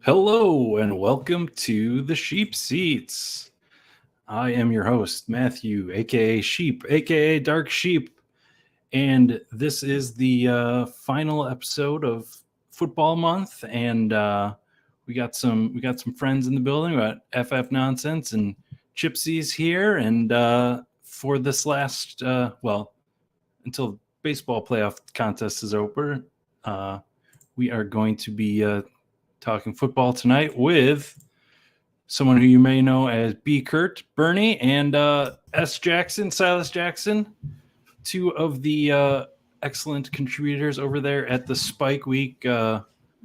Hello and welcome to the Sheep Seats. I am your host, Matthew, aka Sheep, aka Dark Sheep, and this is the final episode of football month. And we got some friends in the building. We got FF Nonsense and Chipsies here, and for this last until baseball playoff contest is over, we are going to be talking football tonight with someone who you may know as B. Kurt, Bernie, and S. Jackson, Silas Jackson, two of the excellent contributors over there at the Spike Week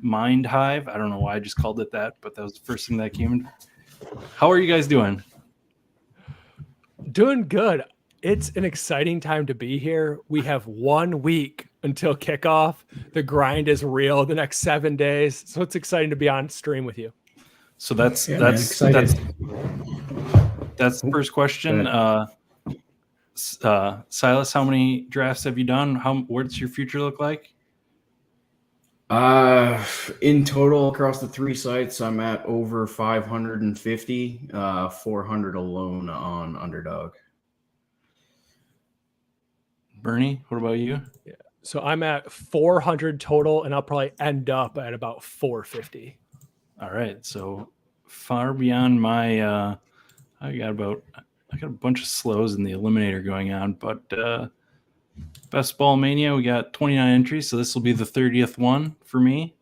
Mind Hive. I don't know why I just called it that, but that was the first thing that came in. How are you guys doing? Doing good. It's an exciting time to be here. We have 1 week until kickoff. The grind is real the next 7 days. So it's exciting to be on stream with you. So that's the first question. Silas, how many drafts have you done? What's your future look like? In total across the three sites, I'm at over 550, 400 alone on Underdog. Bernie, what about you? Yeah. So I'm at 400 total, and I'll probably end up at about 450. All right. So far beyond my, I got a bunch of slows in the eliminator going on, but Best Ball Mania, we got 29 entries. So this will be the 30th one for me.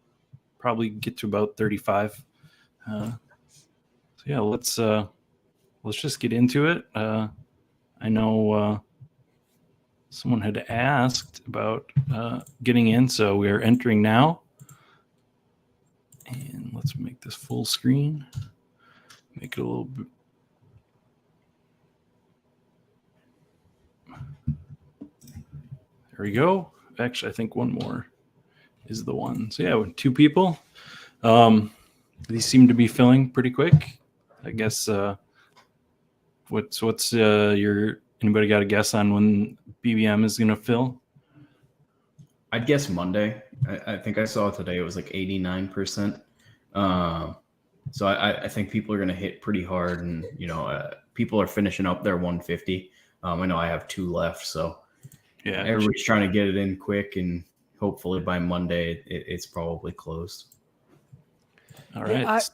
Probably get to about 35. So yeah, let's just get into it. I know, someone had asked about getting in, so we're entering now. And let's make this full screen. Make it a little bit. There we go. Actually, I think one more is the one. So yeah, with two people. These seem to be filling pretty quick. I guess. What's your? Anybody got a guess on when BBM is going to fill? I'd guess Monday. I think I saw today it was like 89%. So I think people are going to hit pretty hard, and people are finishing up their 150. I know I have 2 left, so yeah, everybody's trying to get it in quick, and hopefully by Monday it's probably closed. All right.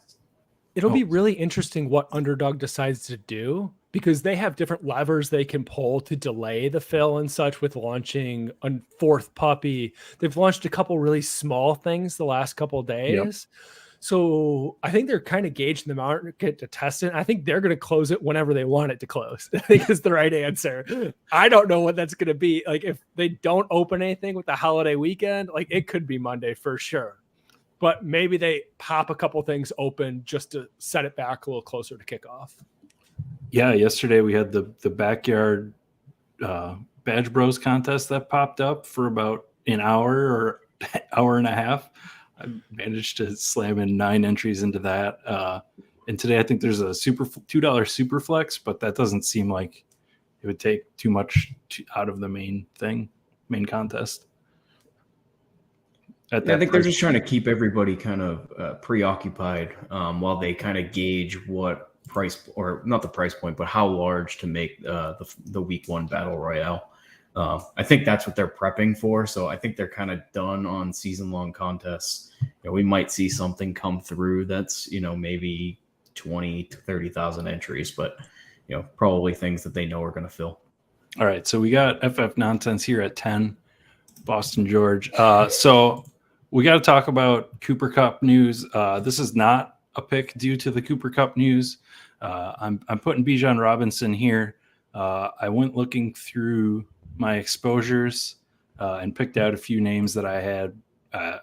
It'll be really interesting what Underdog decides to do, because they have different levers they can pull to delay the fill and such with launching a 4th puppy. They've launched a couple really small things the last couple of days. Yep. So I think they're kind of gauging the market to test it. I think they're going to close it whenever they want it to close. I think is the right answer. I don't know what that's going to be. Like, if they don't open anything with the holiday weekend, like, it could be Monday for sure. But maybe they pop a couple things open just to set it back a little closer to kickoff. Yeah, yesterday we had the backyard Badge Bros contest that popped up for about an hour or hour and a half. I managed to slam in 9 entries into that. And today I think there's a $2 super flex, but that doesn't seem like it would take too much out of the main contest. I think they're just trying to keep everybody kind of preoccupied while they kind of gauge what price, or not the price point, but how large to make the week 1 battle royale. I think that's what they're prepping for. So I think they're kind of done on season-long contests. We might see something come through that's maybe 20 to 30,000 entries, but probably things that they know are going to fill. All right, so we got FF Nonsense here at 10, Boston George. So we got to talk about Cooper Cup news. This is not a pick due to the Cooper Cup news. I'm putting Bijan Robinson here. I went looking through my exposures and picked out a few names that I had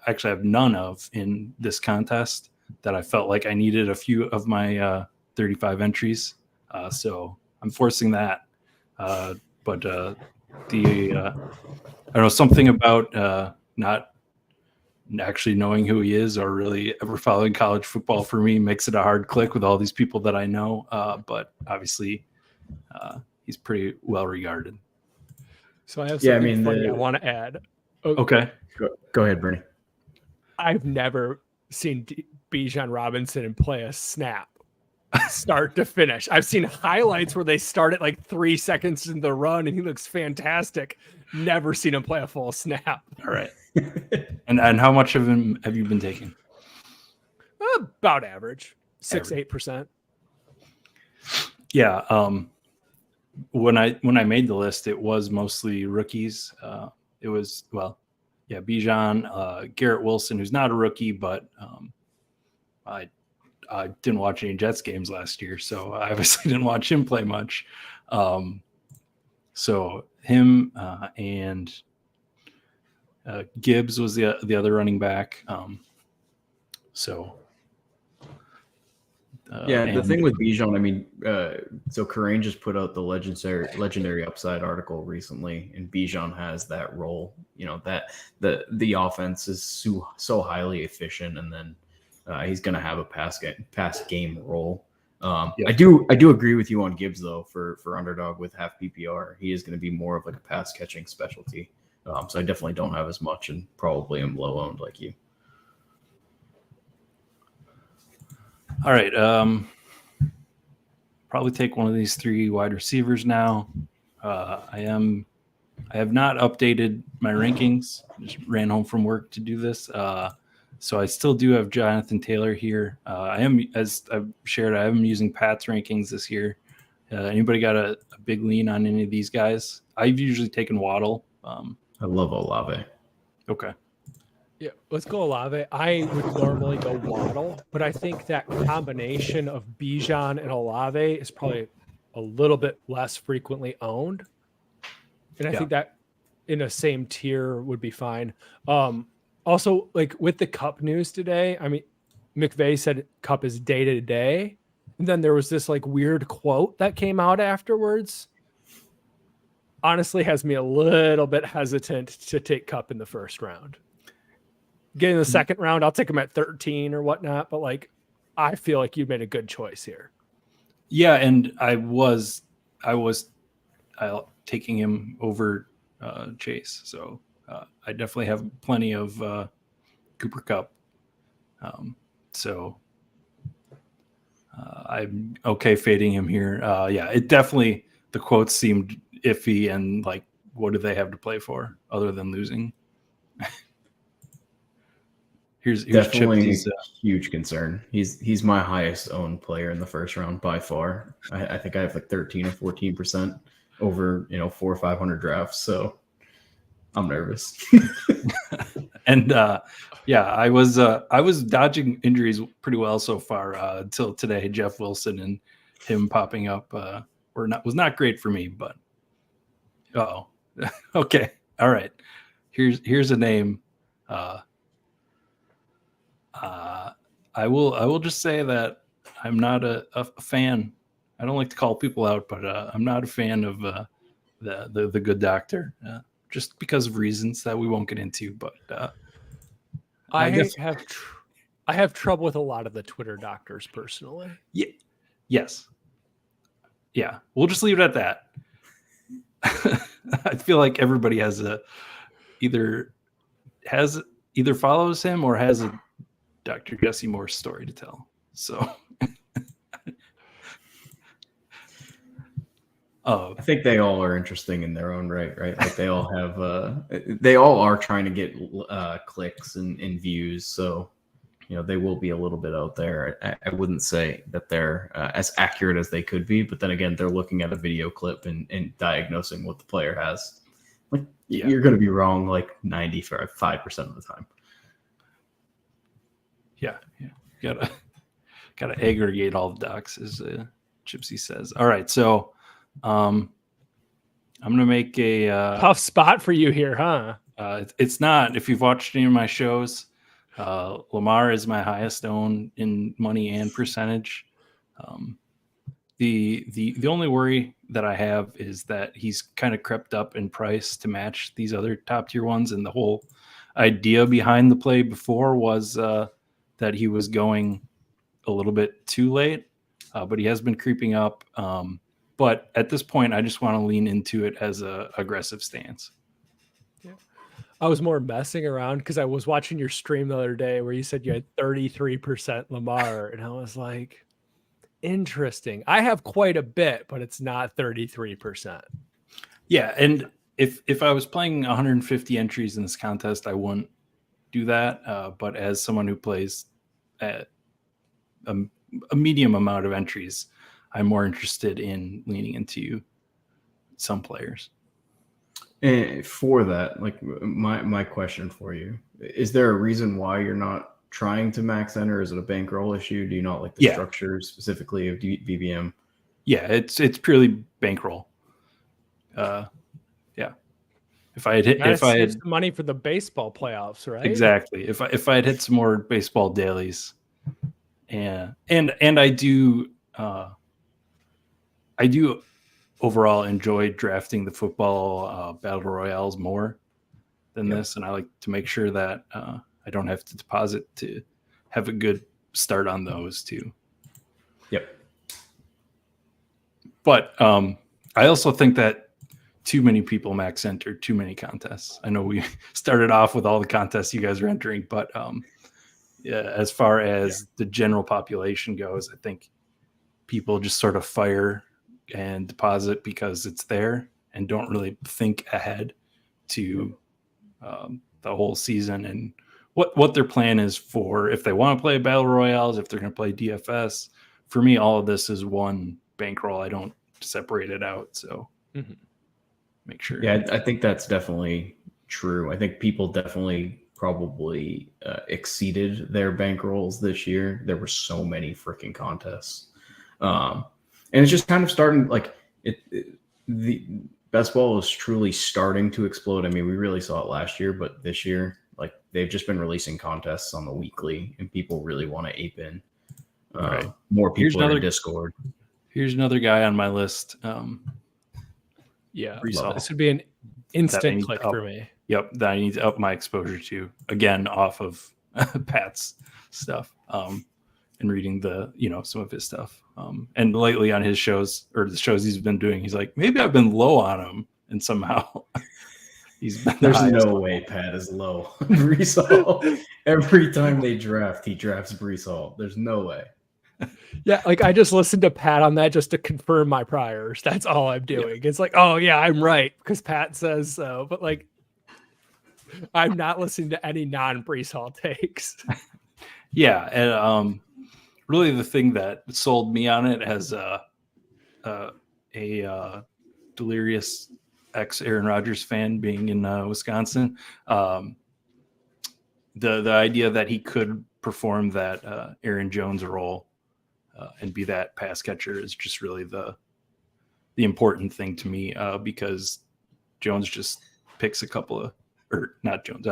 actually have none of in this contest that I felt like I needed a few of my 35 entries. So I'm forcing that. But I don't know, something about not actually knowing who he is or really ever following college football for me makes it a hard click with all these people that I know. But obviously he's pretty well regarded. So I have something funny I want to add. Okay. Go ahead, Bernie. I've never seen Bijan Robinson and play a snap start to finish. I've seen highlights where they start at like 3 seconds in the run and he looks fantastic. Never seen him play a full snap. All right. And how much of him have you been taking? About average, 6-8%. Yeah. When I made the list, it was mostly rookies. It was Bijan, Garrett Wilson, who's not a rookie, but I didn't watch any Jets games last year, so I obviously didn't watch him play much. So him and Gibbs was the other running back. The thing with Bijan, I mean, so Corain just put out the legendary upside article recently, and Bijan has that role. You know, that the offense is so highly efficient, and then he's going to have a pass game role. I do agree with you on Gibbs though. For underdog with half PPR, he is going to be more of like a pass catching specialty. So I definitely don't have as much, and probably am low owned like you. All right. Probably take one of these 3 wide receivers now. I have not updated my rankings. Just ran home from work to do this. So I still do have Jonathan Taylor here. I am, as I've shared, I am using Pat's rankings this year. Anybody got a big lean on any of these guys? I've usually taken Waddle. I love Olave. Okay. Yeah, let's go Olave. I would normally go Waddle, but I think that combination of Bijan and Olave is probably a little bit less frequently owned. And I think that in a same tier would be fine. Also, like with the Cup news today, I mean, McVay said Cup is day to day. And then there was this like weird quote that came out afterwards. Honestly, has me a little bit hesitant to take Cup in the first round. Getting the second round, I'll take him at 13 or whatnot. But like, I feel like you made a good choice here. Yeah, and I was taking him over Chase. So I definitely have plenty of Cooper Cup. I'm okay fading him here. It definitely, the quotes seemed iffy, and like, what do they have to play for other than losing? Here's definitely Chip. A huge concern. He's my highest owned player in the first round by far. I think I have like 13 or 14% over 400 or 500 drafts. So I'm nervous. And I was dodging injuries pretty well so far until today. Jeff Wilson and him popping up was not great for me. But okay, all right. Here's a name. I will just say that I'm not a fan. I don't like to call people out, but I'm not a fan of the good doctor, just because of reasons that we won't get into. But I have trouble with a lot of the Twitter doctors personally. Yeah. Yes. Yeah. We'll just leave it at that. I feel like everybody has either follows him or has a Dr. Jesse Morse story to tell. So I think they all are interesting in their own right? Like they all have they all are trying to get clicks and views. So, they will be a little bit out there. I wouldn't say that they're as accurate as they could be, but then again, they're looking at a video clip and diagnosing what the player has. Like, you're going to be wrong like 95% of the time. Yeah. Gotta aggregate all the docs, as Gypsy says. All right, so I'm gonna make a tough spot for you here, huh? It's not. If you've watched any of my shows, Lamar is my highest owned in money and percentage. The only worry that I have is that he's kind of crept up in price to match these other top tier ones, and the whole idea behind the play before was that he was going a little bit too late, but he has been creeping up. But at this point, I just want to lean into it as a aggressive stance. Yeah. I was more messing around because I was watching your stream the other day where you said you had 33% Lamar, and I was like, interesting. I have quite a bit, but it's not 33%. Yeah, and if I was playing 150 entries in this contest, I wouldn't do that. But as someone who plays at a medium amount of entries, I'm more interested in leaning into some players. And for that, like my question for you, is there a reason why you're not trying to max enter? Is it a bankroll issue? Do you not like the structure specifically of BBM? Yeah, it's purely bankroll. Yeah. If I had some money for the baseball playoffs, right? Exactly. If I had hit some more baseball dailies, and I do overall enjoy drafting the football battle royales more than this, and I like to make sure that I don't have to deposit to have a good start on those too. Yep. But I also think that too many people max enter too many contests. I know we started off with all the contests you guys are entering, but as far as the general population goes, I think people just sort of fire and deposit because it's there and don't really think ahead to the whole season and what their plan is for if they want to play battle royales, if they're going to play DFS. For me, all of this is one bankroll. I don't separate it out. So make sure. Yeah, I think that's definitely true. I think people definitely probably exceeded their bankrolls this year. There were so many freaking contests. And it's just kind of starting like the best ball is truly starting to explode. I mean, we really saw it last year, but this year, like they've just been releasing contests on the weekly and people really want to ape in. Right. More people in Discord. Here's another guy on my list. This would be an instant click for me. Yep, that I need to up my exposure to again off of Pat's stuff and reading some of his stuff. And lately on his shows or the shows he's been doing, he's like, maybe I've been low on him, and somehow he's been. There's no way Pat is low on Breece Hall. Every time they draft, he drafts Breece Hall. There's no way. Yeah, like I just listened to Pat on that just to confirm my priors. That's all I'm doing. It's like, oh yeah, I'm right because Pat says so. But like, I'm not listening to any non-Breece Hall takes. Yeah, and really the thing that sold me on it as a delirious ex-Aaron Rodgers fan being in Wisconsin, the idea that he could perform that Aaron Jones role and be that pass catcher is just really the important thing to me because Jones just picks a couple of, or not Jones,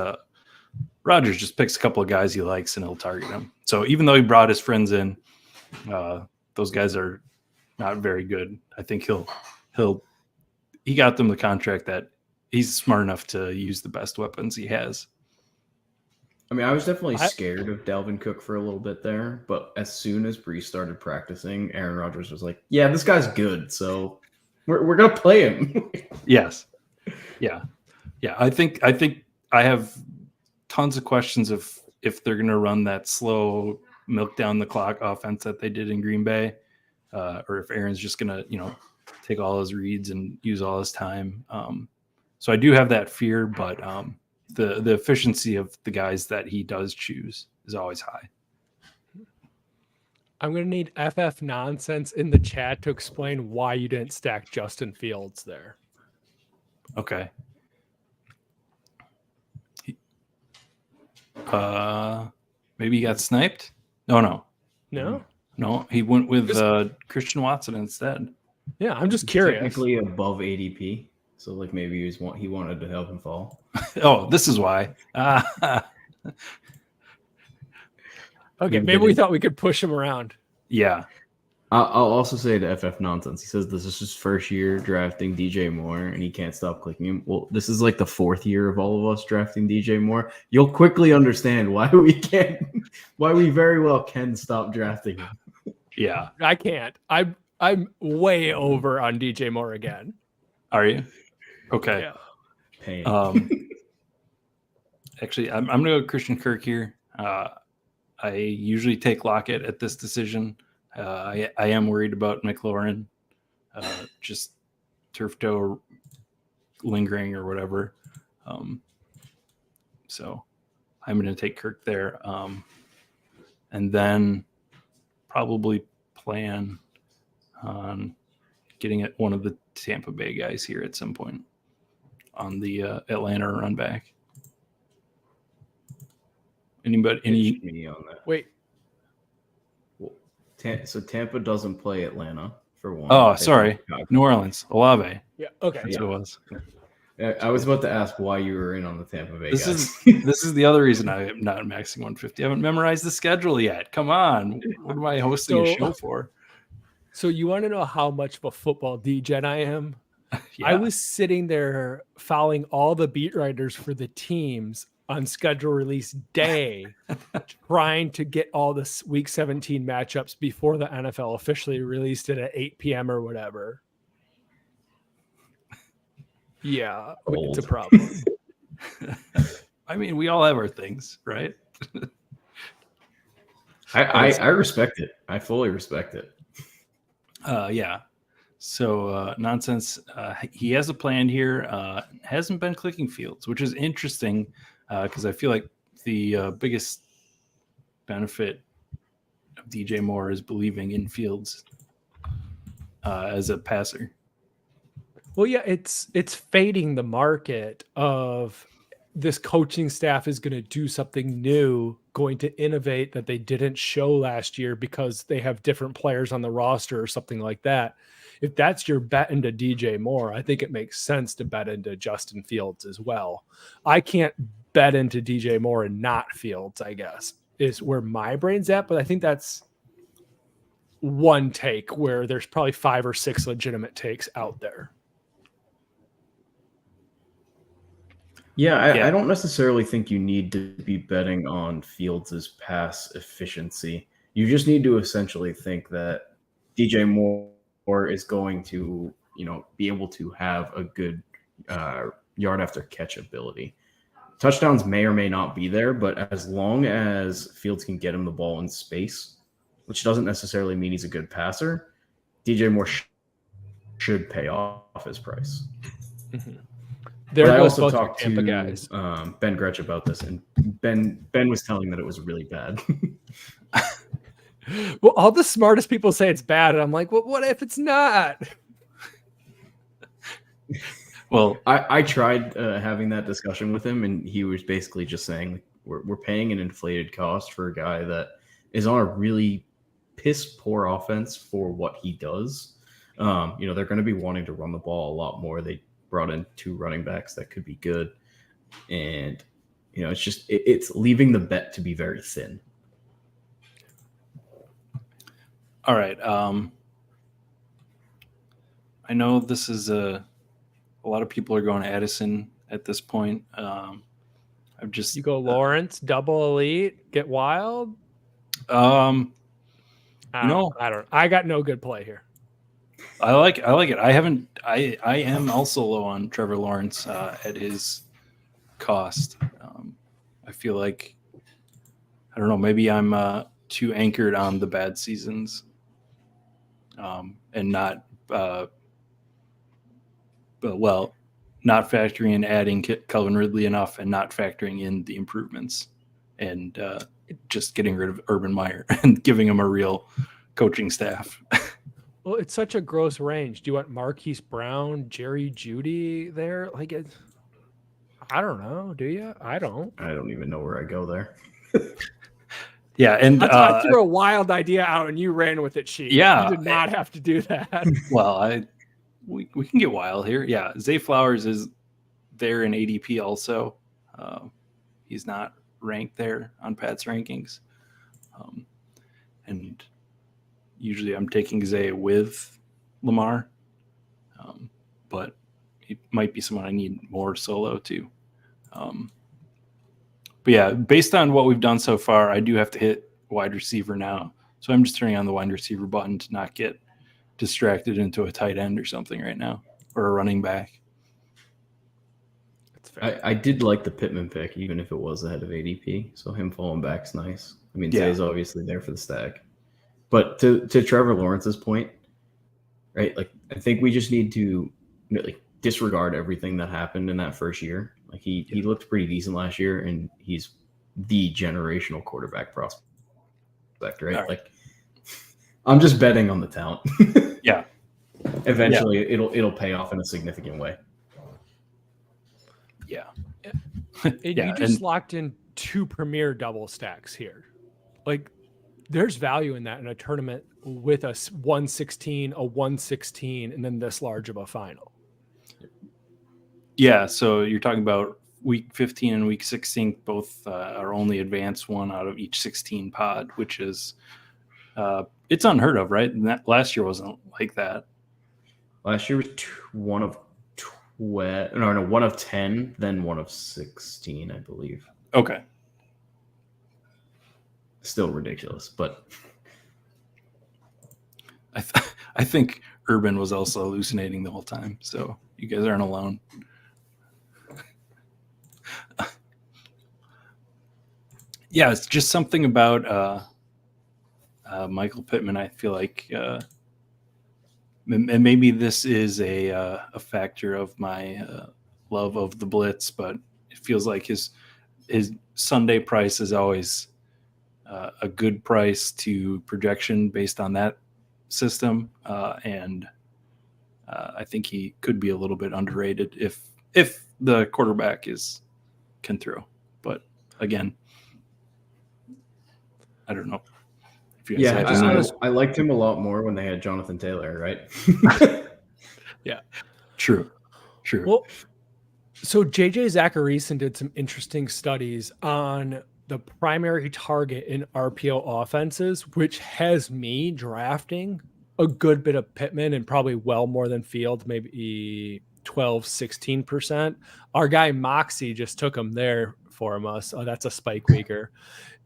Rodgers just picks a couple of guys he likes and he'll target them. So even though he brought his friends in, those guys are not very good. I think he got them the contract that he's smart enough to use the best weapons he has. I mean, I was definitely scared of Dalvin Cook for a little bit there, but as soon as Breece started practicing, Aaron Rodgers was like, "Yeah, this guy's good, so we're gonna play him." Yes, yeah. I think I have tons of questions of if they're gonna run that slow milk down the clock offense that they did in Green Bay, or if Aaron's just gonna take all his reads and use all his time. So I do have that fear, but the efficiency of the guys that he does choose is always high. I'm going to need FF nonsense in the chat to explain why you didn't stack Justin Fields there. Okay. Maybe he got sniped? No. He went with Christian Watson instead. Yeah, I'm just curious. Technically above ADP. So like maybe he wanted to help him fall. Oh, this is why. Okay, maybe we thought we could push him around. Yeah. I'll also say to FF Nonsense, he says this is his first year drafting DJ Moore, and he can't stop clicking him. Well, this is like the fourth year of all of us drafting DJ Moore. You'll quickly understand why we very well can stop drafting him. Yeah. I can't. I'm way over on DJ Moore again. Are you? Okay. Yeah. Pain. Actually, I'm going to go Christian Kirk here. I usually take Lockett at this decision. I am worried about McLaurin, just turf toe lingering or whatever. So I'm going to take Kirk there. And then probably plan on getting at one of the Tampa Bay guys here at some point on the Atlanta run back. Anybody? Any? Me on that. Wait. Well, so Tampa doesn't play Atlanta for one. Oh, sorry, New Orleans, Olave. Yeah. Okay. That's what it was. I was about to ask why you were in on the Tampa Bay This guys. this is the other reason I am not maxing 150. I haven't memorized the schedule yet. Come on, what am I hosting a show for? So you want to know how much of a football degen I am? Yeah. I was sitting there following all the beat writers for the teams on schedule release day, trying to get all the week 17 matchups before the NFL officially released it at 8 p.m. or whatever. Yeah, it's a problem. I mean, we all have our things, right? I respect it. I fully respect it. Yeah. So nonsense. He has a plan here. Hasn't been clicking Fields, which is interesting because I feel like the biggest benefit of DJ Moore is believing in Fields as a passer. Well, yeah, it's fading the market of this coaching staff is going to do something new, going to innovate that they didn't show last year because they have different players on the roster or something like that. If that's your bet into DJ Moore, I think it makes sense to bet into Justin Fields as well. I can't bet into DJ Moore and not Fields, I guess, is where my brain's at. But I think that's one take where there's probably 5 or 6 legitimate takes out there. Yeah, I don't necessarily think you need to be betting on Fields' pass efficiency. You just need to essentially think that DJ Moore is going to, be able to have a good yard after catch ability. Touchdowns may or may not be there, but as long as Fields can get him the ball in space, which doesn't necessarily mean he's a good passer, DJ Moore should pay off his price. Mm-hmm. I also talked to guys. Ben Gretsch about this, and Ben was telling that it was really bad. Well, all the smartest people say it's bad, and I'm like, well, what if it's not? Well, I tried having that discussion with him, and he was basically just saying we're paying an inflated cost for a guy that is on a really piss poor offense for what he does. They're going to be wanting to run the ball a lot more. They brought in 2 running backs that could be good, and it's leaving the bet to be very thin. All right. I know this is a lot of people are going Addison at this point. You go Lawrence, double elite, get wild. I got no good play here. I like it. I am also low on Trevor Lawrence at his cost. I feel like, I don't know, maybe I'm too anchored on the bad seasons and not not factoring in adding Calvin Ridley enough and not factoring in the improvements and just getting rid of Urban Meyer and giving him a real coaching staff. Well, it's such a gross range. Do you want Marquise Brown, Jerry Jeudy there? I don't know. Do you? I don't. I don't even know where I go there. Yeah, and I threw a wild idea out and you ran with it, Sheik. Yeah, you did not have to do that. Well, we can get wild here. Yeah, Zay Flowers is there in ADP also. He's not ranked there on Pat's rankings, and usually I'm taking Zay with Lamar, but he might be someone I need more solo too. But yeah, based on what we've done so far, I do have to hit wide receiver now. So I'm just turning on the wide receiver button to not get distracted into a tight end or something right now, or a running back. That's I did like the Pittman pick, even if it was ahead of ADP. So him falling back's nice. I mean, Yeah. Zay's obviously there for the stack. But to Trevor Lawrence's point, right? Like, I think we just need to like disregard everything that happened in that first year. Like he looked pretty decent last year, and he's the generational quarterback prospect, right? Right. Like, I'm just betting on the talent. Yeah. Eventually, it'll pay off in a significant way. Yeah. You just locked in 2 premier double stacks here. Like, there's value in that in a tournament with a 116, a 116, and then this large of a final. Yeah. So you're talking about week 15 and week 16, both are only advanced one out of each 16 pod, which is it's unheard of, right? And that last year wasn't like that. Last year was one of 10, then one of 16, I believe. Okay. Still ridiculous, but I think Urban was also hallucinating the whole time, so you guys aren't alone. Yeah, it's just something about Michael Pittman. I feel like, and maybe this is a factor of my love of the blitz, but it feels like his Sunday price is always a good price to projection based on that system, and I think he could be a little bit underrated if the quarterback can throw. But again, I don't know. If you guys I liked him a lot more when they had Jonathan Taylor, right? Yeah, true. Well, so JJ Zacharyson did some interesting studies on the primary target in RPO offenses, which has me drafting a good bit of Pittman and probably well more than Field, maybe 12, 16%. Our guy Moxie just took him there for us. Oh, that's a spike weaker.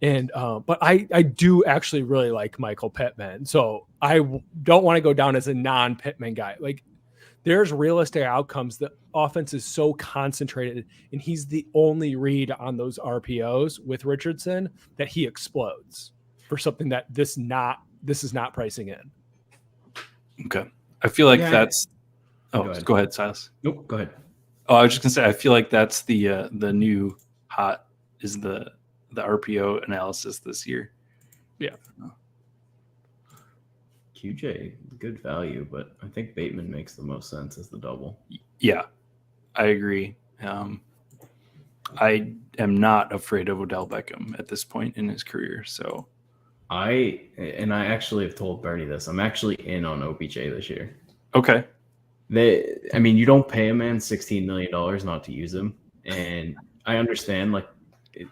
And but I do actually really like Michael Pittman. So I don't want to go down as a non-Pittman guy. Like, there's realistic outcomes. The offense is so concentrated, and he's the only read on those RPOs with Richardson that he explodes for something that this is not pricing in. Okay. I feel like that's. Oh, go ahead, Silas. Nope, go ahead. Oh, I was just gonna say, I feel like that's the new hot is the RPO analysis this year. Yeah. QJ, good value, but I think Bateman makes the most sense as the double. Yeah, I agree. I am not afraid of Odell Beckham at this point in his career. So I actually have told Bernie this. I'm actually in on OBJ this year. Okay. You don't pay a man $16 million not to use him. And I understand, like,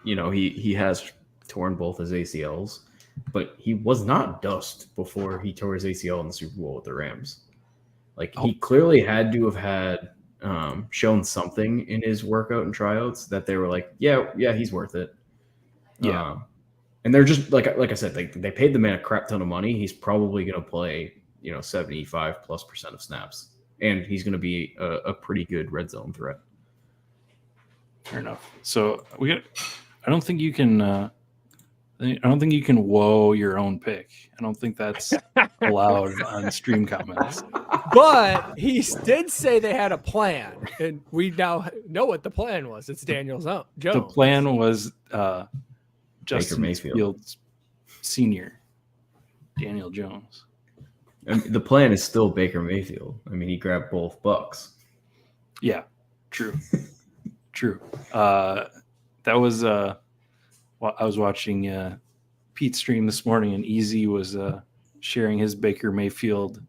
he has torn both his ACLs, but he was not dust before he tore his ACL in the Super Bowl with the Rams. Like, he clearly had to have had shown something in his workout and tryouts that they were like, yeah, he's worth it. Yeah. And they're just like I said, they paid the man a crap ton of money. He's probably going to play, 75+% of snaps, and he's going to be a pretty good red zone threat. Fair enough. So I don't think you can whoa your own pick. I don't think that's allowed on stream comments. But he did say they had a plan, and we now know what the plan was. It's Daniel Jones. The plan was Justin Mayfield. Fields Sr., Daniel Jones. The plan is still Baker Mayfield. He grabbed both bucks. Yeah, true. True. That was I was watching Pete's stream this morning, and Easy was sharing his Baker Mayfield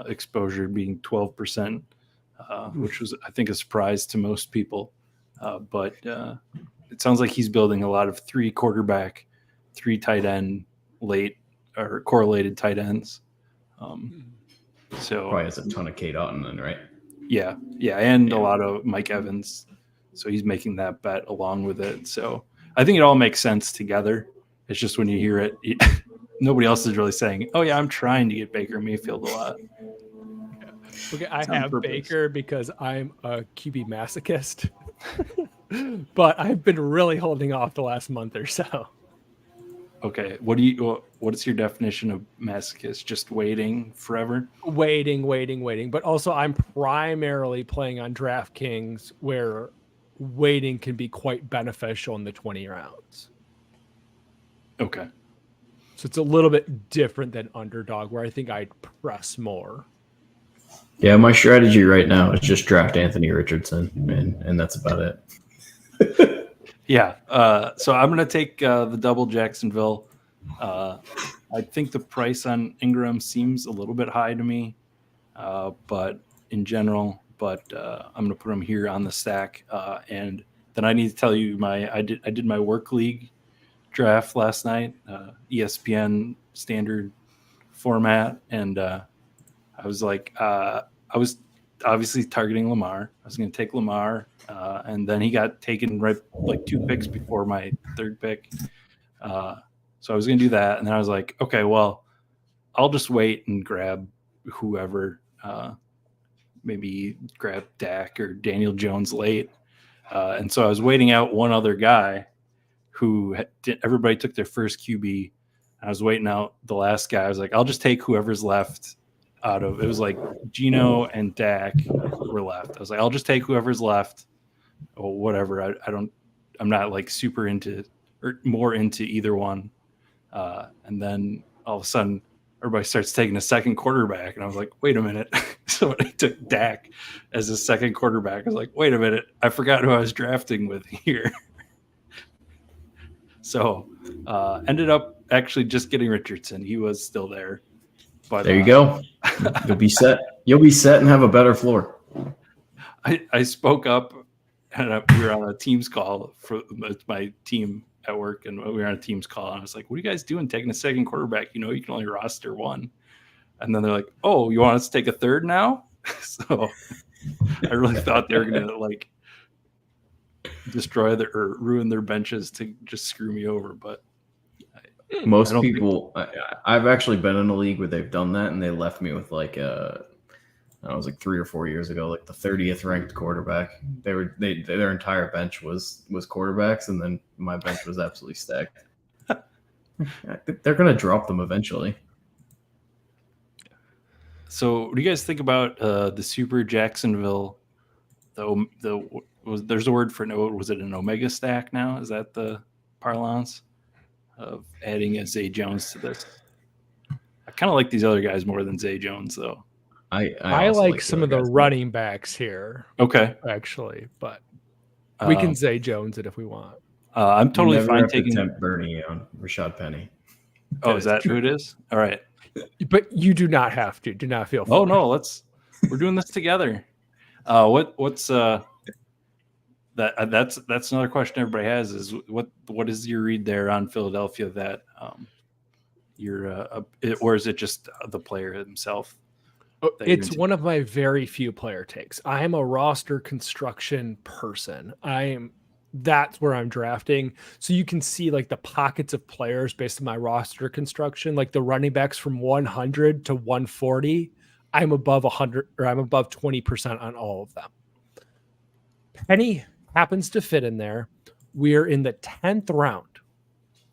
exposure being 12%, which was, I think, a surprise to most people. But it sounds like he's building a lot of 3 quarterback, 3 tight end late or correlated tight ends. So probably has a ton of Kate Otton, right? Yeah, and a lot of Mike Evans. So he's making that bet along with it. So I think it all makes sense together. It's just when you hear it, nobody else is really saying, "Oh yeah, I'm trying to get Baker Mayfield a lot." Okay, I have Baker because I'm a QB masochist. But I've been really holding off the last month or so. Okay. What is your definition of masochist? Just waiting forever? Waiting. But also I'm primarily playing on DraftKings where waiting can be quite beneficial in the 20 rounds. Okay. So it's a little bit different than Underdog, where I think I'd press more. Yeah, my strategy right now is just draft Anthony Richardson, and that's about it. Yeah. So I'm going to take the double Jacksonville. I think the price on Ingram seems a little bit high to me, but in general, I'm going to put him here on the stack. And then I need to tell you I did my work league draft last night, ESPN standard format, and I was like, I was obviously targeting Lamar. I was going to take Lamar, and then he got taken right like 2 picks before my third pick. So I was going to do that, and then I was like, okay, well, I'll just wait and grab whoever, maybe grab Dak or Daniel Jones late. And so I was waiting out one other guy who everybody took their first QB. I was waiting out the last guy. I was like, I'll just take whoever's left out of it. Was like Gino and Dak were left. I was like, I'll just take whoever's left or whatever. I'm not like super into or more into either one. And then all of a sudden everybody starts taking a second quarterback. And I was like, wait a minute. So when I took Dak as a second quarterback, I was like, wait a minute. I forgot who I was drafting with here. So ended up actually just getting Richardson. He was still there. But there you go. You'll be set. You'll be set and have a better floor. I spoke up, and we were on a Teams call for my team at work, and we were on a Teams call, and I was like, what are you guys doing taking a second quarterback? You can only roster one. And then they're like, oh, you want us to take a third now? So I really thought they were going to like destroy or ruin their benches to just screw me over. But most people, I've actually been in a league where they've done that, and they left me with like I was like 3 or 4 years ago, like the 30th ranked quarterback. Their entire bench was quarterbacks, and then my bench was absolutely stacked. They're gonna drop them eventually. So, what do you guys think about the Super Jacksonville? There's a word for no. Was it an Omega stack now? Is that the parlance of adding a Zay Jones to this? I kind of like these other guys more than Zay Jones, though. I like some of the running backs here. Okay, actually, but we can Zay Jones it if we want. I'm totally fine taking Bernie on Rashad Penny. Oh, is that who it is? All right. But you do not have to. Do not feel. Oh no, we're doing this together. What's that's another question everybody has is what is your read there on Philadelphia that or is it just the player himself? It's one of my very few player takes. I am a roster construction person. That's where I'm drafting. So you can see like the pockets of players based on my roster construction, like the running backs from 100 to 140. I'm above 100 or I'm above 20% on all of them. Penny happens to fit in there. We're in the 10th round.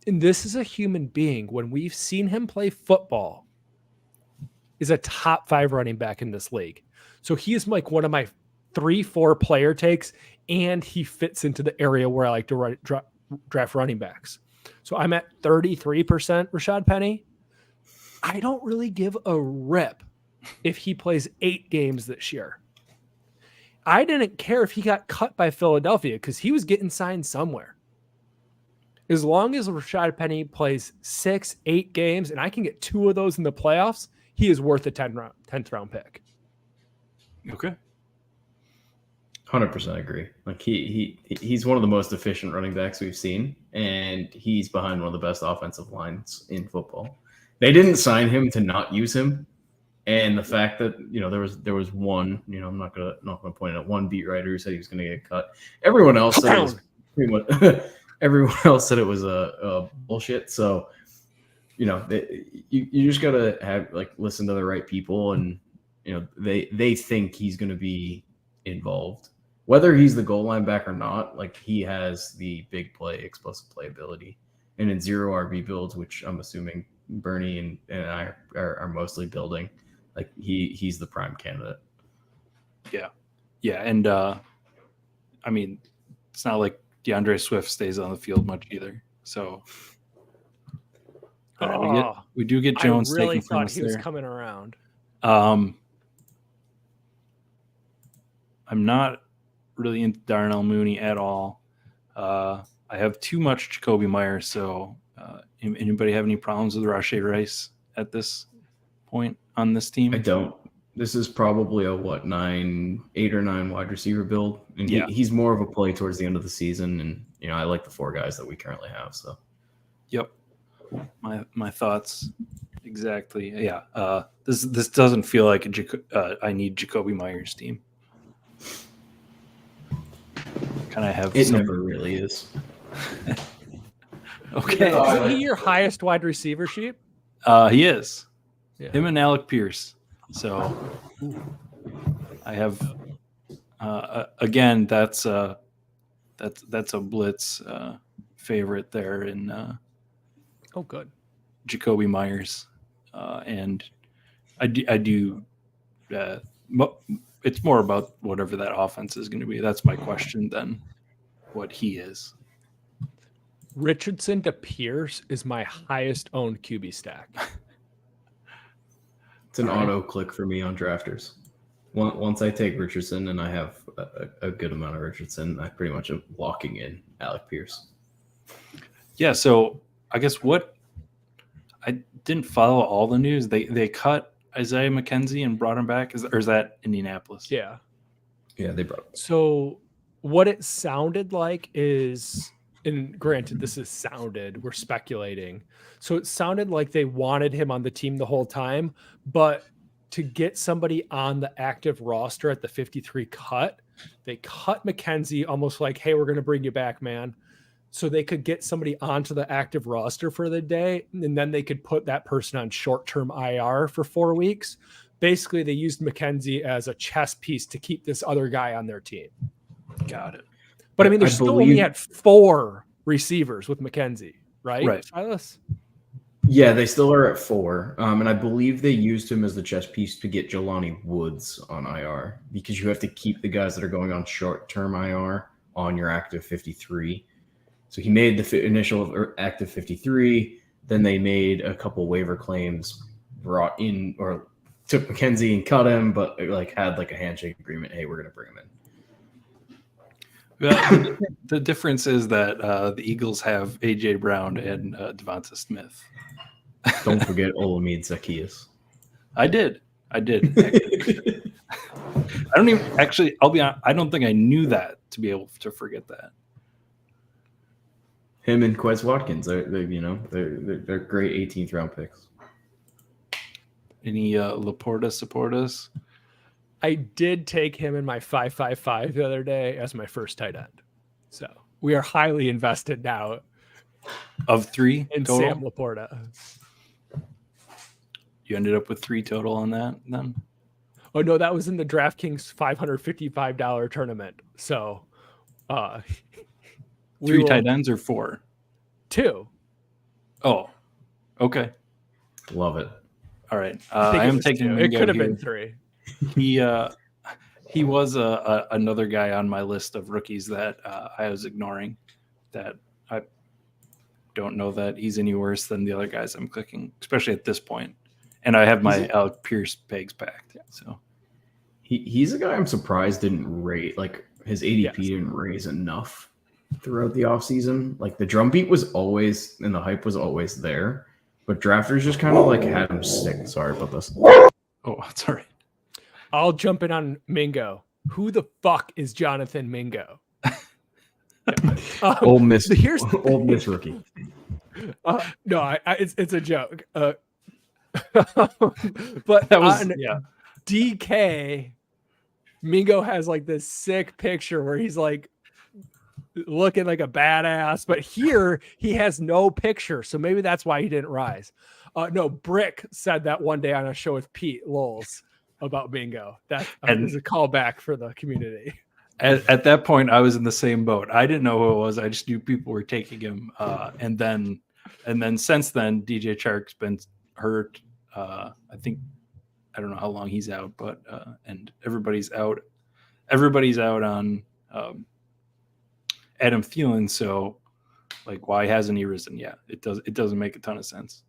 And this is a human being. When we've seen him play football, is a top 5 running back in this league. So he is like one of my 3-4 player takes, and he fits into the area where I like to draft running backs. So I'm at 33% Rashad Penny. I don't really give a rip if he plays 8 games this year. I didn't care if he got cut by Philadelphia because he was getting signed somewhere. As long as Rashad Penny plays 6-8 games and I can get 2 of those in the playoffs, he is worth a 10th round pick. Okay. 100% agree. Like he's one of the most efficient running backs we've seen, and he's behind one of the best offensive lines in football. They didn't sign him to not use him, and the fact that there was one, I'm not gonna point out one beat writer who said he was gonna get cut. Everyone else said it was pretty much. Everyone else said it was a bullshit. So you just gotta have listen to the right people, and they think he's gonna be involved. whether he's the goal line back or not, like he has the big play, explosive play ability. And in zero RB builds, which I'm assuming Bernie and I are mostly building, like he's the prime candidate. Yeah, and I mean, it's not like DeAndre Swift stays on the field much either. So we do get Jones. I really taken from thought us he was there. coming around. I'm not really into Darnell Mooney at all. I have too much Jacoby Myers. So anybody have any problems with Rashee Rice at this point on this team? I don't. This is probably a 8 or 9 wide receiver build, and he's more of a play towards the end of the season. And I like the 4 guys that we currently have. So, yep, my thoughts exactly. Yeah, this doesn't feel like I need Jacoby Myers team. Can I have? It never really is. Okay, Is he your highest wide receiver, Sheep? He is. Yeah. Him and Alec Pierce. So I have again that's a blitz favorite there in good Jacoby Myers, and I do it's more about whatever that offense is going to be. That's my question than what he is. Richardson to Pierce is my highest owned QB stack. It's an auto click for me on drafters. Once I take Richardson and I have a good amount of Richardson, I pretty much am locking in Alec Pierce. Yeah, so I guess I didn't follow all the news. They cut Isaiah McKenzie and brought him back. Or is that Indianapolis? Yeah, they brought him. So what it sounded like is, and granted, this is sounded, we're speculating. So it sounded like they wanted him on the team the whole time, but to get somebody on the active roster at the 53 cut, they cut McKenzie almost like, hey, we're going to bring you back, man. So they could get somebody onto the active roster for the day, and then they could put that person on short-term IR for 4 weeks. Basically, they used McKenzie as a chess piece to keep this other guy on their team. Got it. But I mean, they still only had 4 receivers with McKenzie, right? Right. Silas? Yeah, they still are at 4. And I believe they used him as the chess piece to get Jelani Woods on IR, because you have to keep the guys that are going on short-term IR on your active 53. So he made the initial active 53. Then they made a couple waiver claims, brought in or took McKenzie and cut him, but had a handshake agreement. Hey, we're going to bring him in. Well, the difference is that the Eagles have A.J. Brown and Devonta Smith. Don't forget Olamide Zaccheaus. I did. I don't even actually. I'll be honest. I don't think I knew that to be able to forget that. Him and Quez Watkins, they're great 18th round picks. Any Laporta supporters? I did take him in my 5-5-5 the other day as my first tight end. So we are highly invested now. Of 3 in total? Sam Laporta. You ended up with 3 total on that then? Oh, no, that was in the DraftKings $555 tournament. So 3 tight ends or 4? 2. Oh, okay. Love it. All right. I am taking. It could have been 3. He was another guy on my list of rookies that I was ignoring. That I don't know that he's any worse than the other guys I'm clicking, especially at this point. And I have my Alec Pierce pegs packed. So he's a guy I'm surprised didn't rate, his ADP didn't raise enough throughout the offseason. The drum beat was always, and the hype was always there, but drafters just kind of had him stick. Sorry about this. Oh, that's all right. I'll jump in on Mingo. Who the fuck is Jonathan Mingo? Ole Miss rookie. No, it's a joke. But that was DK, Mingo has this sick picture where he's looking like a badass, but here he has no picture, so maybe that's why he didn't rise. No, Brick said that one day on a show with Pete Lowles about Mingo. That is a callback for the community. At that point, I was in the same boat. I didn't know who it was. I just knew people were taking him. And then since then, DJ Chark's been hurt. I think I don't know how long he's out, but and everybody's out. Everybody's out on Adam Thielen. So, like, why hasn't he risen yet? It doesn't make a ton of sense.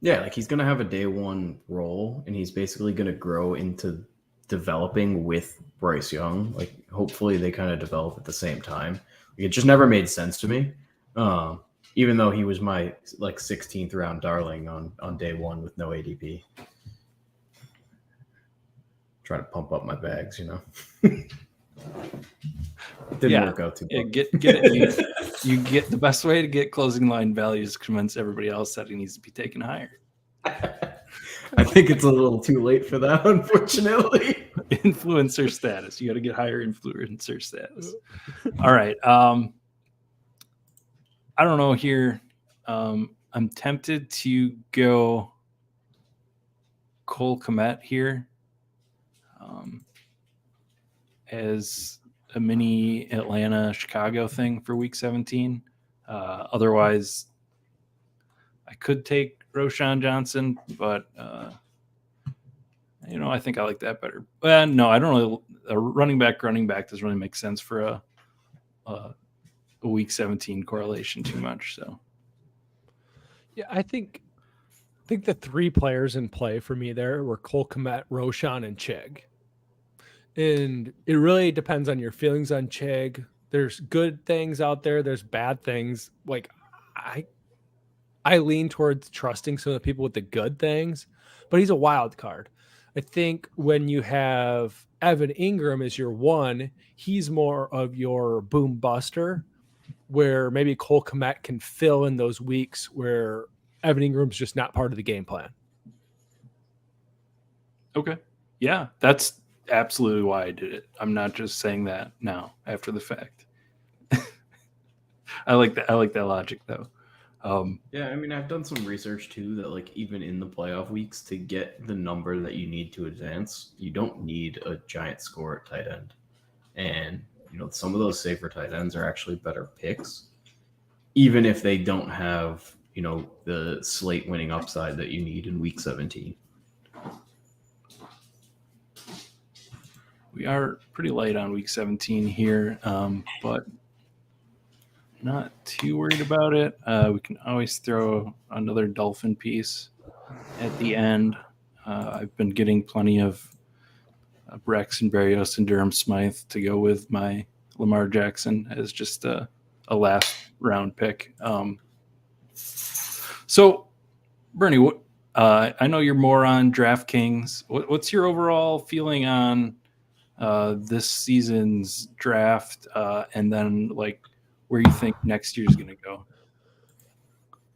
Yeah, like he's gonna have a day one role, and he's basically gonna grow into developing with Bryce Young. Like, hopefully they kind of develop at the same time. Like, it just never made sense to me. Even though he was my 16th round darling on day one with no ADP. Trying to pump up my bags, It didn't work out too well. Get it. You get the best way to get closing line values, convince everybody else that he needs to be taken higher. I think it's a little too late for that, unfortunately. Influencer status. You got to get higher influencer status. All right. I don't know here. I'm tempted to go Cole Kmet here as a mini Atlanta Chicago thing for week 17. Otherwise, I could take Roschon Johnson, but I think I like that better. No, I don't really. A running back doesn't really make sense for a week 17 correlation too much. So, yeah, I think the three players in play for me there were Cole Kmet, Roschon, and Chig. And it really depends on your feelings on Chig. There's good things out there. There's bad things. Like I lean towards trusting some of the people with the good things, but he's a wild card. I think when you have Evan Ingram as your one, he's more of your boom buster, where maybe Cole Kmet can fill in those weeks where Evan Ingram's just not part of the game plan. Okay. Yeah, that's absolutely why I did it. I'm not just saying that now after the fact. I like that logic though. Yeah, I mean, I've done some research too that even in the playoff weeks, to get the number that you need to advance, you don't need a giant score at tight end. And some of those safer tight ends are actually better picks, even if they don't have the slate winning upside that you need in week 17. We are pretty light on week 17 here, but not too worried about it. We can always throw another Dolphin piece at the end. I've been getting plenty of Braxton Berrios and Durham Smythe to go with my Lamar Jackson as just a last round pick. So, Bernie, I know you're more on DraftKings. What's your overall feeling on this season's draft, and then where you think next year's going to go?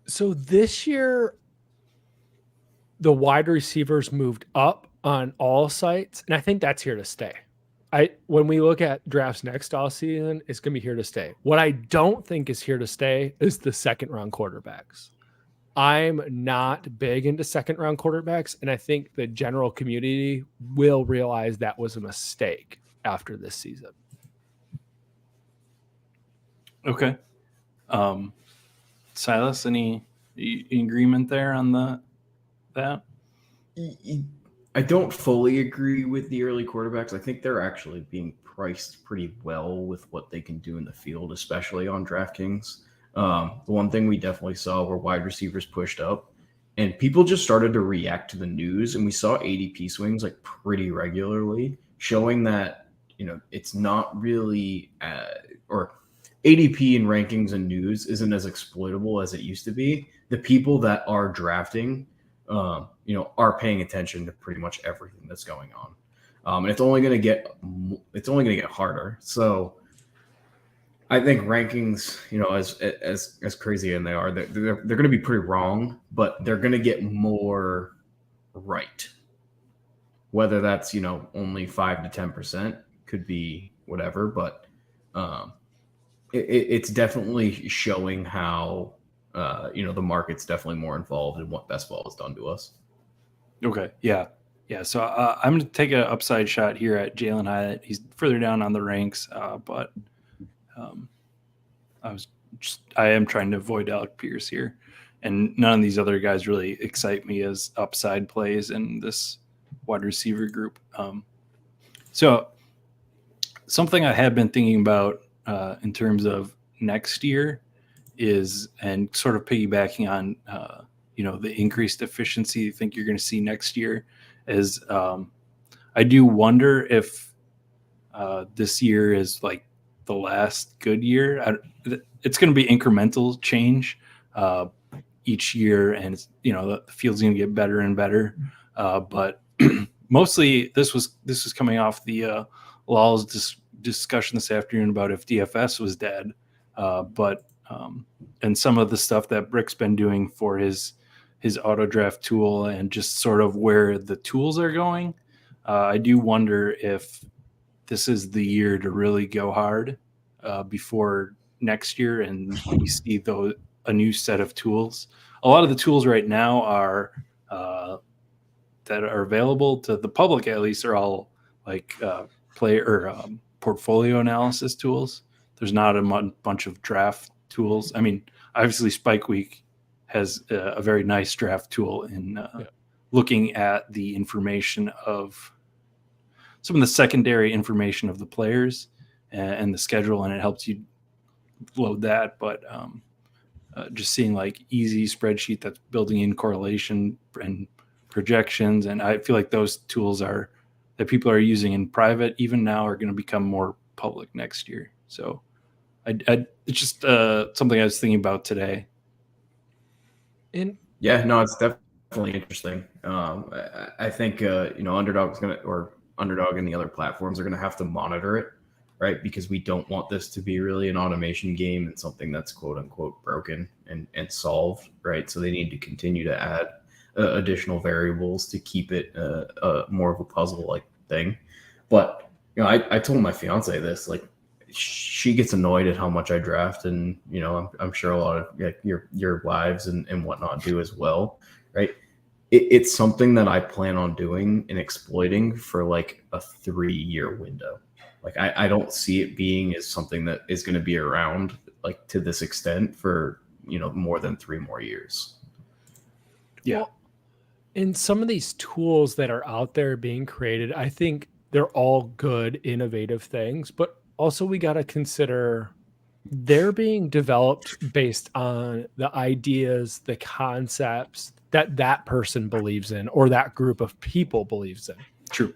So this year, the wide receivers moved up on all sites, and I think that's here to stay. When we look at drafts next off season, it's going to be here to stay. What I don't think is here to stay is the second round quarterbacks. I'm not big into second round quarterbacks, and I think the general community will realize that was a mistake after this season. Okay. Silas, any agreement there on that? I don't fully agree with the early quarterbacks. I think they're actually being priced pretty well with what they can do in the field, especially on DraftKings. The one thing we definitely saw were wide receivers pushed up, and people just started to react to the news, and we saw ADP swings pretty regularly, showing that it's not really or ADP and rankings and news isn't as exploitable as it used to be. The people that are drafting, are paying attention to pretty much everything that's going on, and it's only going to get harder. So I think rankings, as crazy as they are, they're going to be pretty wrong, but they're going to get more right. Whether that's only 5 to 10% could be whatever, but it's definitely showing how the market's definitely more involved in what best ball has done to us. Okay, yeah, Yeah, so I'm going to take an upside shot here at Jalen Hyatt. He's further down on the ranks, but um, I am trying to avoid Alec Pierce here, and none of these other guys really excite me as upside plays in this wide receiver group. So something I have been thinking about in terms of next year is, and sort of piggybacking on the increased efficiency you think you're going to see next year, is I do wonder if this year is like the last good year. It's going to be incremental change each year, and the field's going to get better and better. But mostly, this was coming off the Law's discussion this afternoon about if DFS was dead, and some of the stuff that Brick's been doing for his auto draft tool, and just sort of where the tools are going. I do wonder if this is the year to really go hard before next year, and we see a new set of tools. A lot of the tools right now are that are available to the public, at least, are all like portfolio analysis tools. There's not a bunch of draft tools. I mean, obviously, Spike Week has a very nice draft tool in looking at the information of some of the secondary information of the players and the schedule, and it helps you load that. But just seeing like easy spreadsheet that's building in correlation and projections, and I feel like those tools that people are using in private even now are going to become more public next year. So it's just something I was thinking about today. Yeah, no, it's definitely interesting. I think Underdog and the other platforms are going to have to monitor it, right? Because we don't want this to be really an automation game and something that's quote unquote broken and solved, right? So they need to continue to add additional variables to keep it more of a puzzle like thing. But I told my fiance this, like, she gets annoyed at how much I draft, and I'm sure a lot of your wives and whatnot do as well, right? It's something that I plan on doing and exploiting for like a 3-year window. Like I don't see it being as something that is going to be around like to this extent for more than 3 more years. Yeah. Well, and some of these tools that are out there being created, I think they're all good, innovative things, but also we got to consider they're being developed based on the ideas, the concepts that person believes in, or that group of people believes in. True.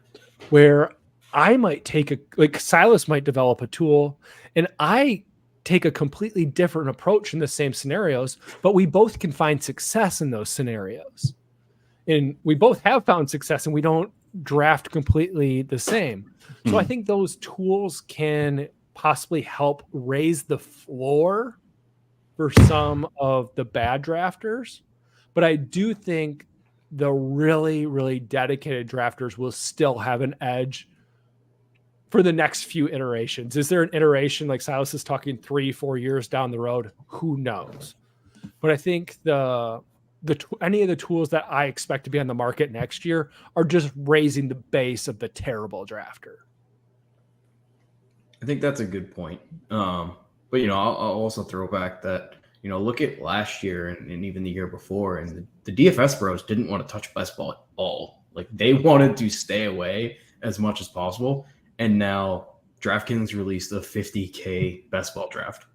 Where I might Silas might develop a tool, and I take a completely different approach in the same scenarios, but we both can find success in those scenarios. And we both have found success, and we don't draft completely the same. So I think those tools can possibly help raise the floor for some of the bad drafters. But I do think the really, really dedicated drafters will still have an edge for the next few iterations. Is there an iteration like Silas is talking 3-4 years down the road? Who knows? But I think any of the tools that I expect to be on the market next year are just raising the base of the terrible drafter. I think that's a good point. But I'll also throw back that look at last year and even the year before, and the DFS bros didn't want to touch best ball at all. Like they wanted to stay away as much as possible. And now DraftKings released a $50K best ball draft,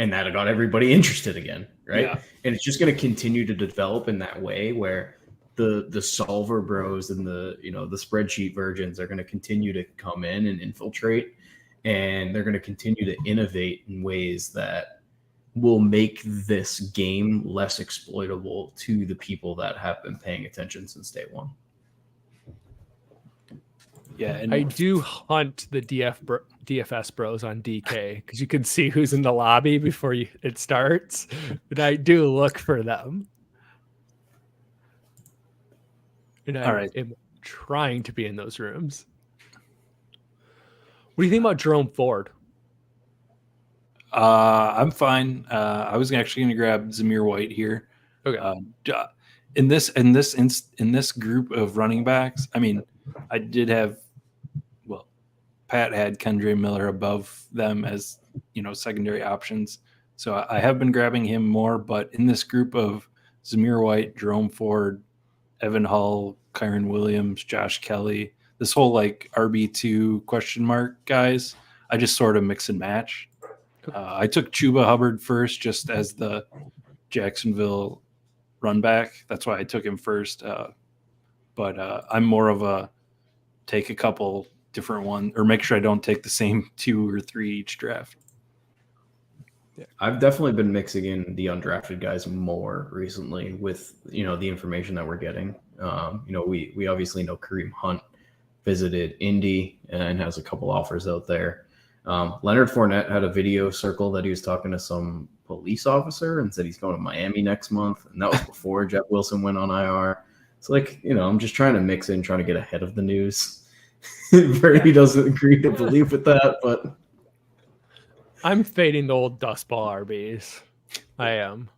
and that got everybody interested again, right? Yeah. And it's just going to continue to develop in that way where the solver bros and the spreadsheet virgins are going to continue to come in and infiltrate, and they're going to continue to innovate in ways that will make this game less exploitable to the people that have been paying attention since day one. Yeah, and I do hunt the DFS bros on DK because you can see who's in the lobby before it starts, and I do look for them. And I am trying to be in those rooms. What do you think about Jerome Ford? I'm fine. I was actually going to grab Zamir White here. Okay. in this group of running backs, I mean, I did have, well, Pat had Kendre Miller above them as, secondary options. So I have been grabbing him more, but in this group of Zamir White, Jerome Ford, Evan Hull, Kyron Williams, Josh Kelly, this whole like RB2 question mark guys, I just sort of mix and match. I took Chuba Hubbard first just as the Jacksonville run back. That's why I took him first. But I'm more of a take a couple different ones, or make sure I don't take the same 2 or 3 each draft. Yeah, I've definitely been mixing in the undrafted guys more recently with, the information that we're getting. We obviously know Kareem Hunt visited Indy and has a couple offers out there. Leonard Fournette had a video circle that he was talking to some police officer and said he's going to Miami next month. And that was before Jeff Wilson went on IR. It's like, I'm just trying to mix in, trying to get ahead of the news. Brady doesn't agree to believe with that, but I'm fading the old dust ball RBs. I am.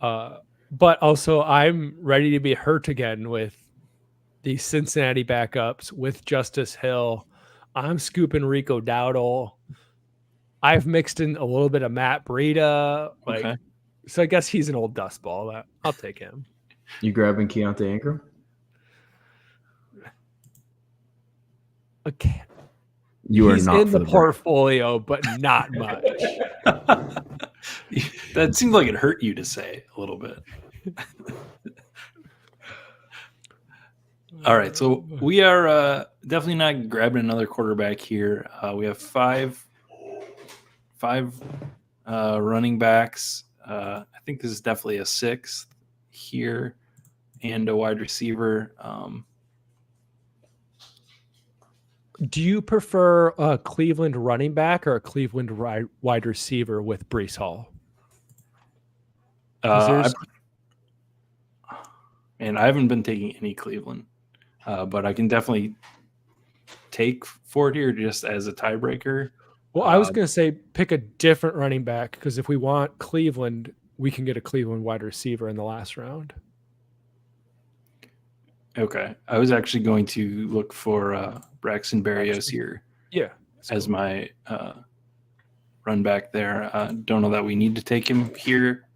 But also I'm ready to be hurt again with the Cincinnati backups with Justice Hill. I'm scooping Rico Dowdle. I've mixed in a little bit of Matt Breida. Okay. So I guess he's an old dust ball. I'll take him. You grabbing Keontae Ingram? Okay. He's in the portfolio, but not much. That seemed like it hurt you to say a little bit. All right, so we are definitely not grabbing another quarterback here. We have five running backs. I think this is definitely a 6th here, and a wide receiver. Do you prefer a Cleveland running back or a Cleveland wide receiver with Breece Hall? And I haven't been taking any Cleveland, but I can definitely take Ford here just as a tiebreaker. Well, I was going to say pick a different running back, because if we want Cleveland, we can get a Cleveland wide receiver in the last round. Okay. I was actually going to look for Braxton Berrios here. Yeah. As my run back there. Don't know that we need to take him here.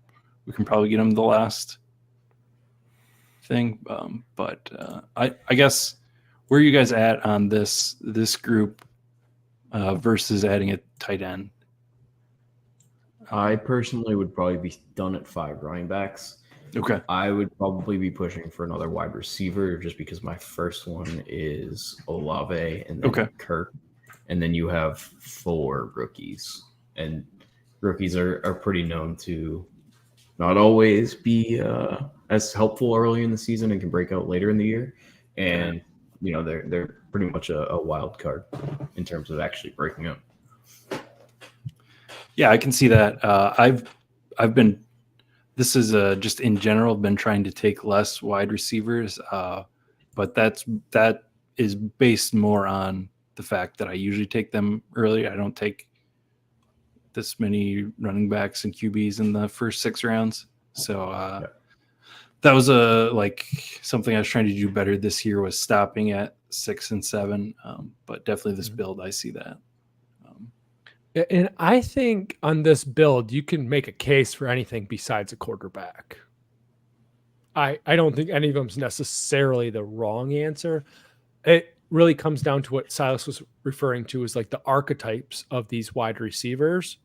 We can probably get him the last thing. But I guess, where are you guys at on this group versus adding a tight end? I personally would probably be done at 5 running backs. Okay. I would probably be pushing for another wide receiver just because my first one is Olave and then Kirk. And then you have 4 rookies. And rookies are pretty known to not always be as helpful early in the season and can break out later in the year. And, they're pretty much a wild card in terms of actually breaking up. Yeah, I can see that. I've been, this is just in general, been trying to take less wide receivers, but that is based more on the fact that I usually take them early. I don't take this many running backs and QBs in the first 6 rounds. So that was something I was trying to do better this year, was stopping at 6 and 7. But definitely this build, I see that. And I think on this build, you can make a case for anything besides a quarterback. I don't think any of them is necessarily the wrong answer. It really comes down to what Silas was referring to as like the archetypes of these wide receivers.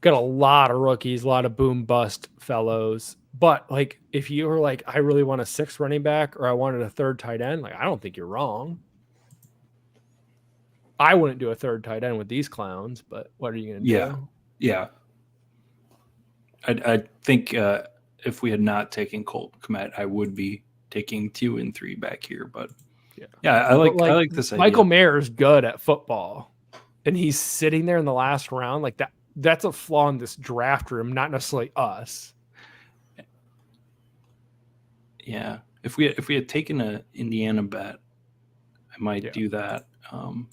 Got a lot of rookies, a lot of boom bust fellows. But like, if you were like, I really want a 6th running back, or I wanted a 3rd tight end, like, I don't think you're wrong. I wouldn't do a 3rd tight end with these clowns, but what are you going to do? Yeah. I think if we had not taken Colt Kmet, I would be taking 2 and 3 back here. But I like this idea. Michael Mayer's good at football, and he's sitting there in the last round. Like that's a flaw in this draft room, not necessarily us. Yeah. If we had taken a Indiana bet, I might do that.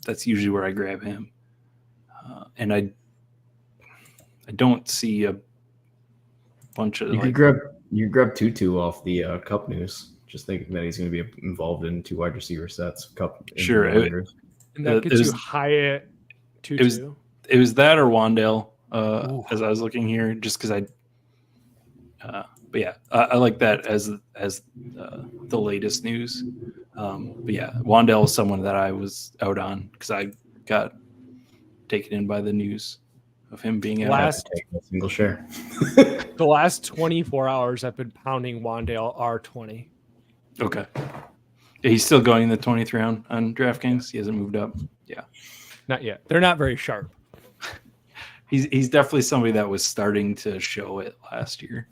That's usually where I grab him. And I don't see a bunch of You grabbed Tutu off the Cup news, just thinking that he's going to be involved in 2 wide receiver sets. Cup Sure, injuries. And that gets you Hyatt, Tutu. It was that or Wandale, Ooh. as I was looking here, just because but yeah, I like that as the latest news. But yeah, Wandale was someone that I was out on because I got taken in by the news of him being out. Last taking a single share. The last 24 hours, I've been pounding Wandale R20. Okay. Yeah, he's still going in the 20th round on DraftKings. He hasn't moved up. Yeah. Not yet. They're not very sharp. He's definitely somebody that was starting to show it last year.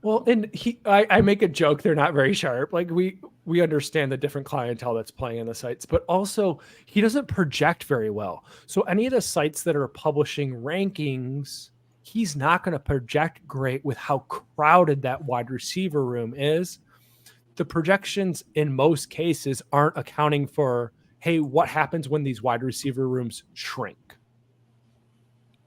Well, and I make a joke. They're not very sharp. Like we understand the different clientele that's playing in the sites, but also he doesn't project very well. So any of the sites that are publishing rankings, he's not going to project great with how crowded that wide receiver room is. The projections in most cases aren't accounting for, hey, what happens when these wide receiver rooms shrink?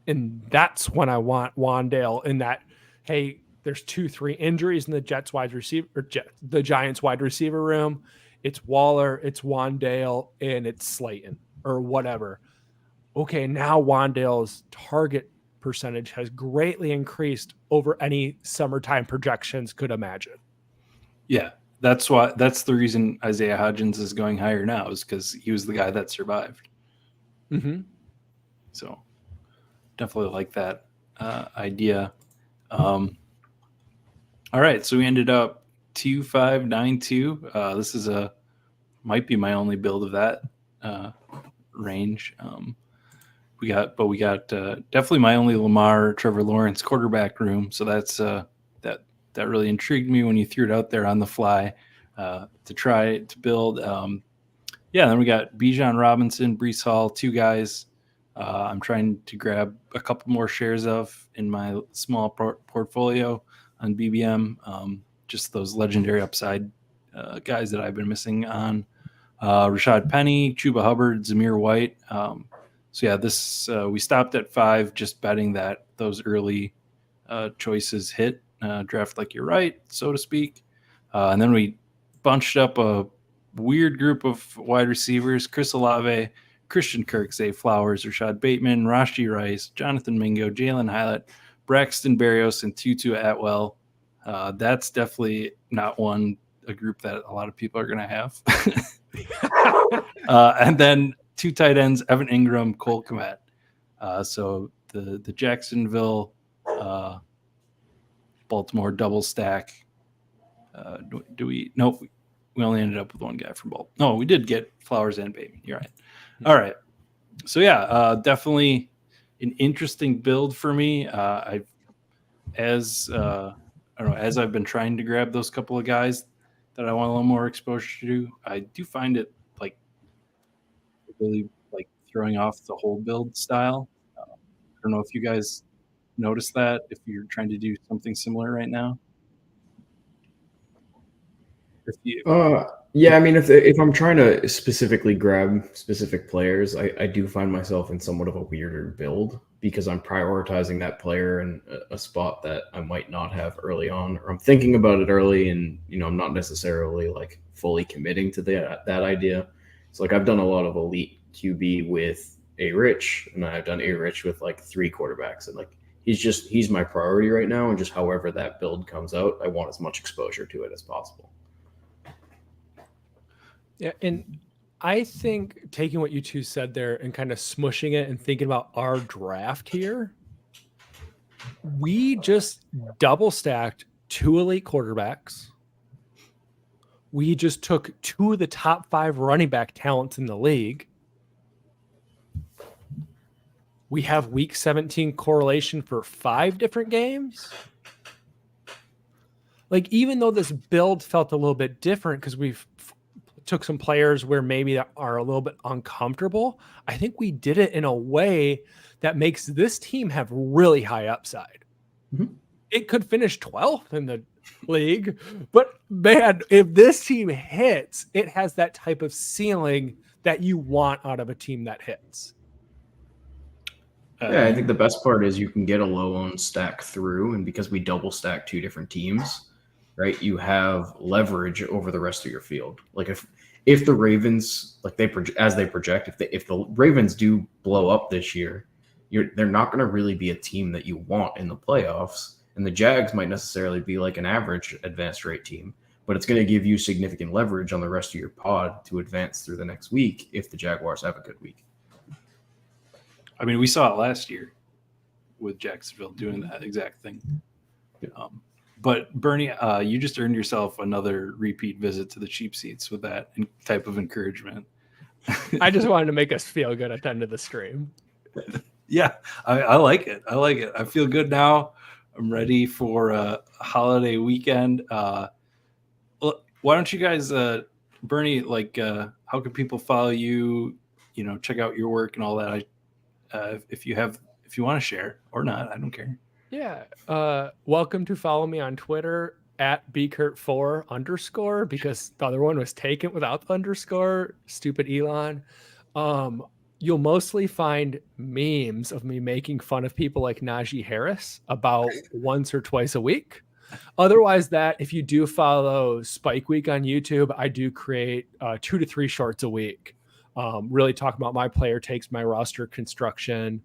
And that's when I want Wandale in that, hey, there's 2-3 injuries in the Jets wide receiver, or the Giants wide receiver room. It's Waller, it's Wandale, and it's Slayton or whatever. Okay, now Wandale's target percentage has greatly increased over any summertime projections could imagine. Yeah, that's the reason Isaiah Hodgins is going higher now, is because he was the guy that survived. Mm-hmm. So definitely like that idea. All right, so we ended up 2592. This is might be my only build of that range. We got definitely my only Lamar Trevor Lawrence quarterback room. So that's that really intrigued me when you threw it out there on the fly to try to build. Then we got Bijan Robinson, Breece Hall, 2 guys. I'm trying to grab a couple more shares of in my small portfolio on BBM. Just those legendary upside guys that I've been missing on. Rashad Penny, Chuba Hubbard, Zamir White. This we stopped at 5, just betting that those early choices hit. Draft like you're right, so to speak. And then we bunched up a weird group of wide receivers: Chris Olave, Christian Kirk, Zay Flowers, Rashad Bateman, Rashee Rice, Jonathan Mingo, Jalen Hyatt, Braxton Berrios, and Tutu Atwell. That's definitely not a group that a lot of people are going to have. And then 2 tight ends, Evan Ingram, Cole Kmet. So the Jacksonville, Baltimore double stack. Do we? Nope. We only ended up with 1 guy from Baltimore. No, we did get Flowers and Bateman. You're right. All right. So definitely an interesting build for me. As I've been trying to grab those couple of guys that I want a little more exposure to, I do find it really throwing off the whole build style. I don't know if you guys notice that, if you're trying to do something similar right now. Yeah, I mean, if I'm trying to specifically grab specific players, I do find myself in somewhat of a weirder build because I'm prioritizing that player in a spot that I might not have early on, or I'm thinking about it early and, I'm not necessarily fully committing to that idea. So I've done a lot of elite QB with A Rich, and I've done A Rich with 3 quarterbacks, and he's my priority right now, and just however that build comes out, I want as much exposure to it as possible. Yeah, and I think taking what you two said there and kind of smushing it and thinking about our draft here, we just double stacked 2 elite quarterbacks. We just took 2 of the top 5 running back talents in the league. We have week 17 correlation for 5 different games. Even though this build felt a little bit different because we've took some players where maybe that are a little bit uncomfortable, I think we did it in a way that makes this team have really high upside. Mm-hmm. It could finish 12th in the league, but man, if this team hits, it has that type of ceiling that you want out of a team that hits. Yeah, I think the best part is you can get a low owned stack through, and because we double stack 2 different teams, right, you have leverage over the rest of your field. Like if the Ravens, like as they project, if the Ravens do blow up this year, they're not going to really be a team that you want in the playoffs. And the Jags might necessarily be like an average advanced rate team, but it's going to give you significant leverage on the rest of your pod to advance through the next week if the Jaguars have a good week. I mean, we saw it last year with Jacksonville doing that exact thing. But Bernie, you just earned yourself another repeat visit to the cheap seats with that type of encouragement. I just wanted to make us feel good at the end of the stream. Yeah, I like it. I like it. I feel good now. I'm ready for a holiday weekend. Why don't you guys, Bernie, how can people follow you, check out your work and all that? If you want to share or not, I don't care. Yeah. Welcome to follow me on Twitter at bkurt4_ because the other one was taken without the underscore. Stupid Elon. You'll mostly find memes of me making fun of people like Najee Harris about once or twice a week. Otherwise, if you do follow Spike Week on YouTube, I do create 2 to 3 shorts a week. Really talk about my player takes, my roster construction.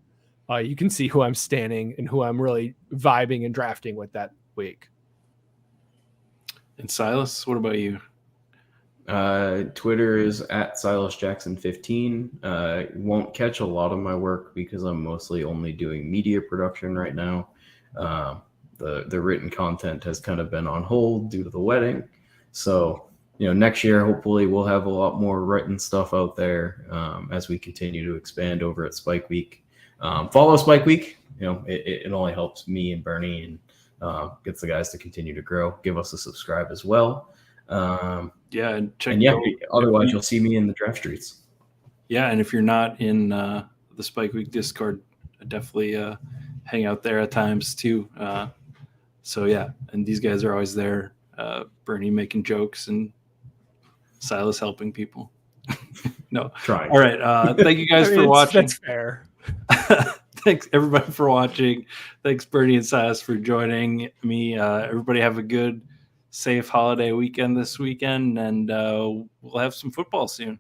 You can see who I'm standing and who I'm really vibing and drafting with that week. And Silas, what about you? Twitter is at SilasJackson15. Won't catch a lot of my work because I'm mostly only doing media production right now. The written content has kind of been on hold due to the wedding. So, next year, hopefully we'll have a lot more written stuff out there as we continue to expand over at Spike Week. Follow Spike Week. It only helps me and Bernie and gets the guys to continue to grow. Give us a subscribe as well. And check. Otherwise, you'll see me in the draft streets. Yeah, and if you're not in the Spike Week Discord, definitely hang out there at times too. And these guys are always there. Bernie making jokes and Silas helping people. No, trying. All right. Thank you guys for watching. That's fair. Thanks everybody for watching. Thanks Bernie and Silas for joining me. Everybody have a good, safe holiday weekend this weekend, and we'll have some football soon.